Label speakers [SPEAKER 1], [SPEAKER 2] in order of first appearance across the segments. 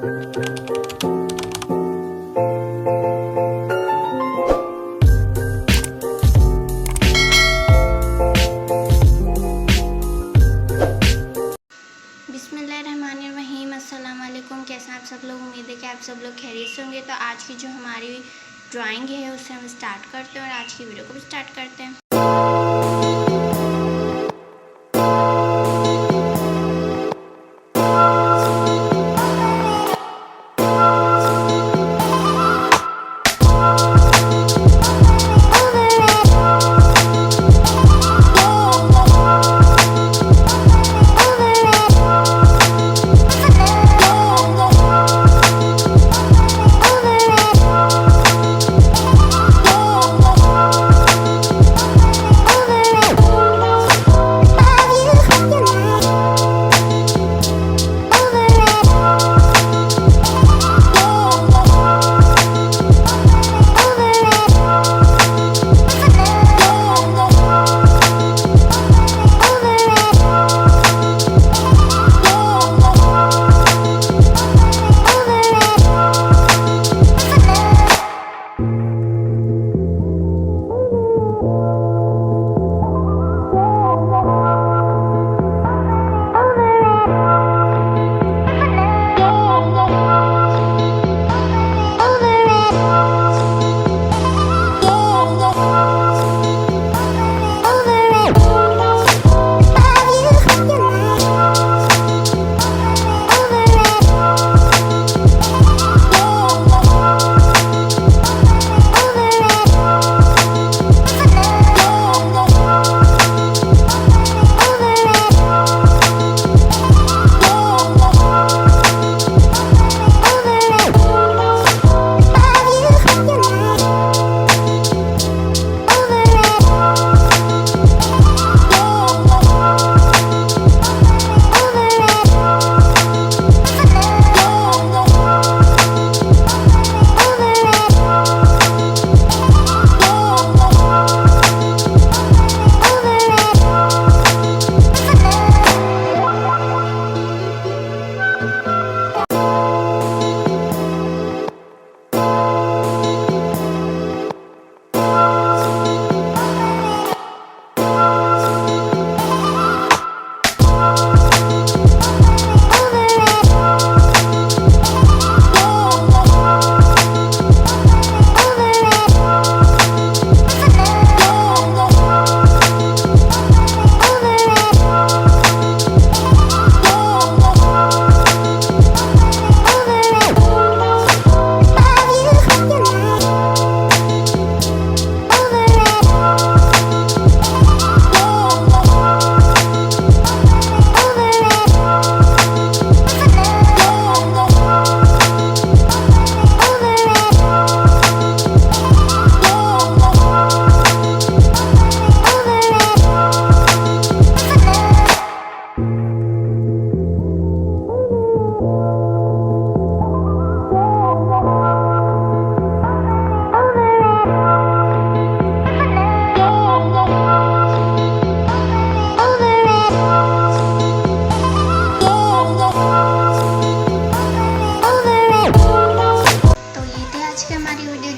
[SPEAKER 1] बिस्मिल्लाहिर्रहमानिर्रहीम। अस्सलाम वालेकुम। कैसे हैं आप सब लोग? उम्मीद है कि आप सब लोग खैरियत से होंगे। तो आज की जो हमारी ड्राइंग है उससे हम स्टार्ट करते हैं और आज की वीडियो को भी स्टार्ट करते हैं।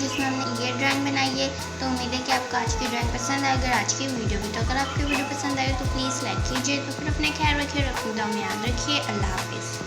[SPEAKER 1] जिसमें हमने ये ड्राइंग बनाई है। तो उम्मीद है कि आपको आज की ड्राइंग पसंद आए। अगर आज की वीडियो भी तो अगर आपकी वीडियो पसंद आए तो प्लीज़ लाइक कीजिए। तो फिर अपने ख्याल रखिए और अपनी दुआ में याद रखिए। अल्लाह हाफिज़।